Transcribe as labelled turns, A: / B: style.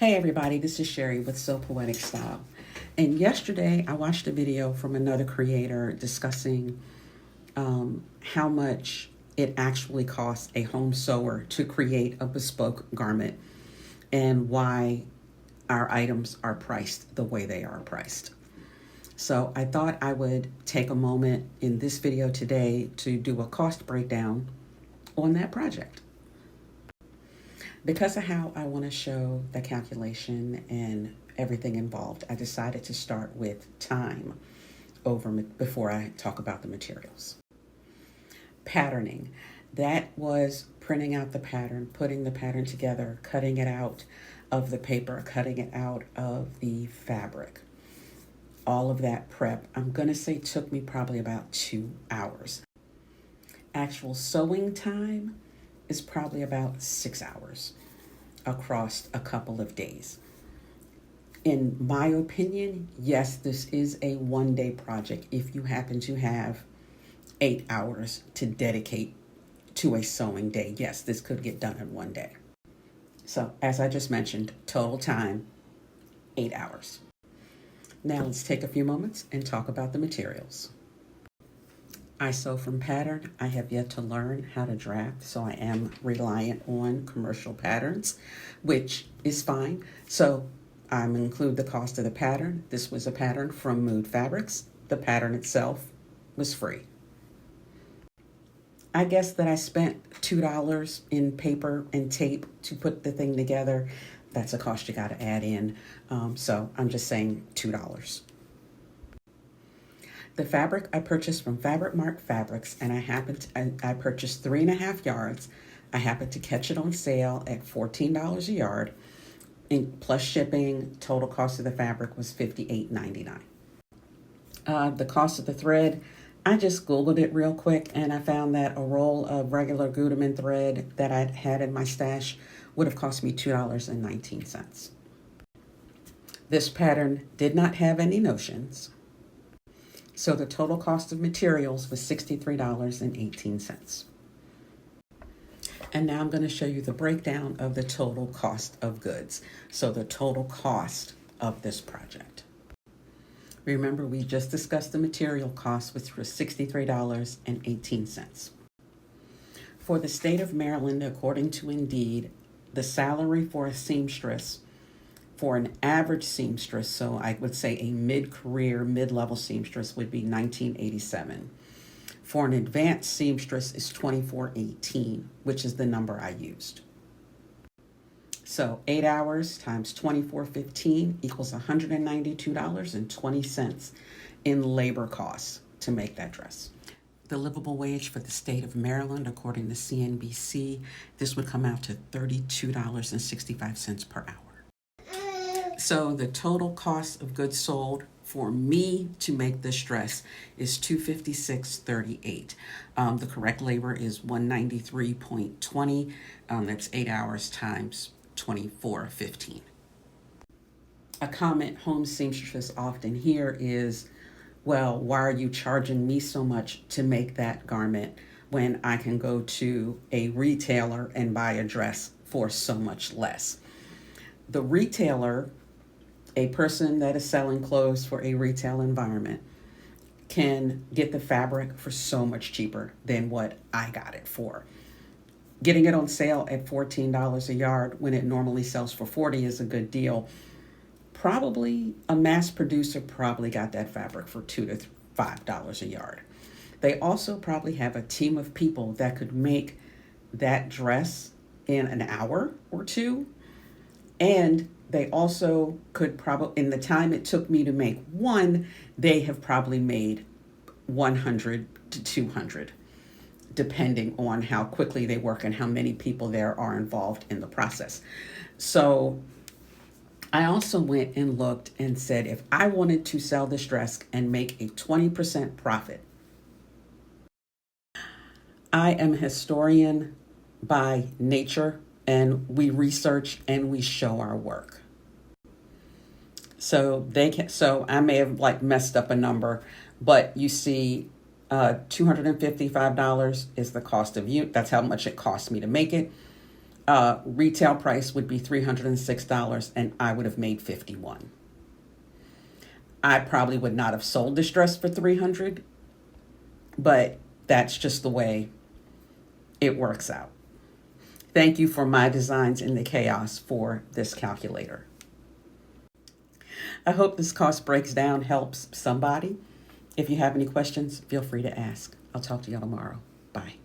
A: Hey everybody, this is Sherry with So Poetic Style. And yesterday I watched a video from another creator discussing how much it actually costs a home sewer to create a bespoke garment and why our items are priced the way they are priced. So I thought I would take a moment in this video today to do a cost breakdown on that project. Because of how I want to show the calculation and everything involved, I decided to start with time before I talk about the materials. Patterning. That was printing out the pattern, putting the pattern together, cutting it out of the paper, cutting it out of the fabric. All of that prep, I'm going to say took me probably about 2 hours. Actual sewing time is probably about 6 hours across a couple of days. In my opinion, yes, this is a one-day project if you happen to have 8 hours to dedicate to a sewing day. Yes, this could get done in one day. So, as I just mentioned, total time, 8 hours. Now let's take a few moments and talk about the materials. I sew from pattern. I have yet to learn how to draft, so I am reliant on commercial patterns, which is fine. So I'm going to include the cost of the pattern. This was a pattern from Mood Fabrics. The pattern itself was free. I guess that I spent $2 in paper and tape to put the thing together. That's a cost you got to add in. So I'm just saying $2. The fabric I purchased from Fabric Mart Fabrics, and I purchased 3.5 yards. I happened to catch it on sale at $14 a yard, and plus shipping. Total cost of the fabric was $58.99. The cost of the thread, I just Googled it real quick, and I found that a roll of regular Gutermann thread that I had in my stash would have cost me $2.19. This pattern did not have any notions. So the total cost of materials was $63.18. And now I'm going to show you the breakdown of the total cost of goods. So the total cost of this project. Remember, we just discussed the material cost, which was $63.18. For the state of Maryland, according to Indeed, the salary for a seamstress, for an average seamstress, so I would say a mid-career, mid-level seamstress would be $19.87. For an advanced seamstress is $24.18, which is the number I used. So 8 hours times $24.15 equals $192.20 in labor costs to make that dress. The livable wage for the state of Maryland, according to CNBC, this would come out to $32.65 per hour. So the total cost of goods sold for me to make this dress is $256.38. The correct labor is $193.20. That's 8 hours times $24.15. A comment home seamstresses often hear is, well, why are you charging me so much to make that garment when I can go to a retailer and buy a dress for so much less? The retailer, a person that is selling clothes for a retail environment, can get the fabric for so much cheaper than what I got it for. Getting it on sale at $14 a yard when it normally sells for $40 is a good deal. Probably a mass producer probably got that fabric for $2 to $5 a yard. They also probably have a team of people that could make that dress in an hour or two. And they also could probably, in the time it took me to make one, they have probably made 100 to 200, depending on how quickly they work and how many people there are involved in the process. So I also went and looked and said, if I wanted to sell this dress and make a 20% profit, I am a historian by nature, and we research and we show our work. So I may have messed up a number, but you see $255 is the cost of that's how much it cost me to make it. Retail price would be $306 and I would have made 51. I probably would not have sold this dress for 300, but that's just the way it works out. Thank you for my designs in the chaos for this calculator. I hope this cost breaks down helps somebody. If you have any questions, feel free to ask. I'll talk to y'all tomorrow. Bye.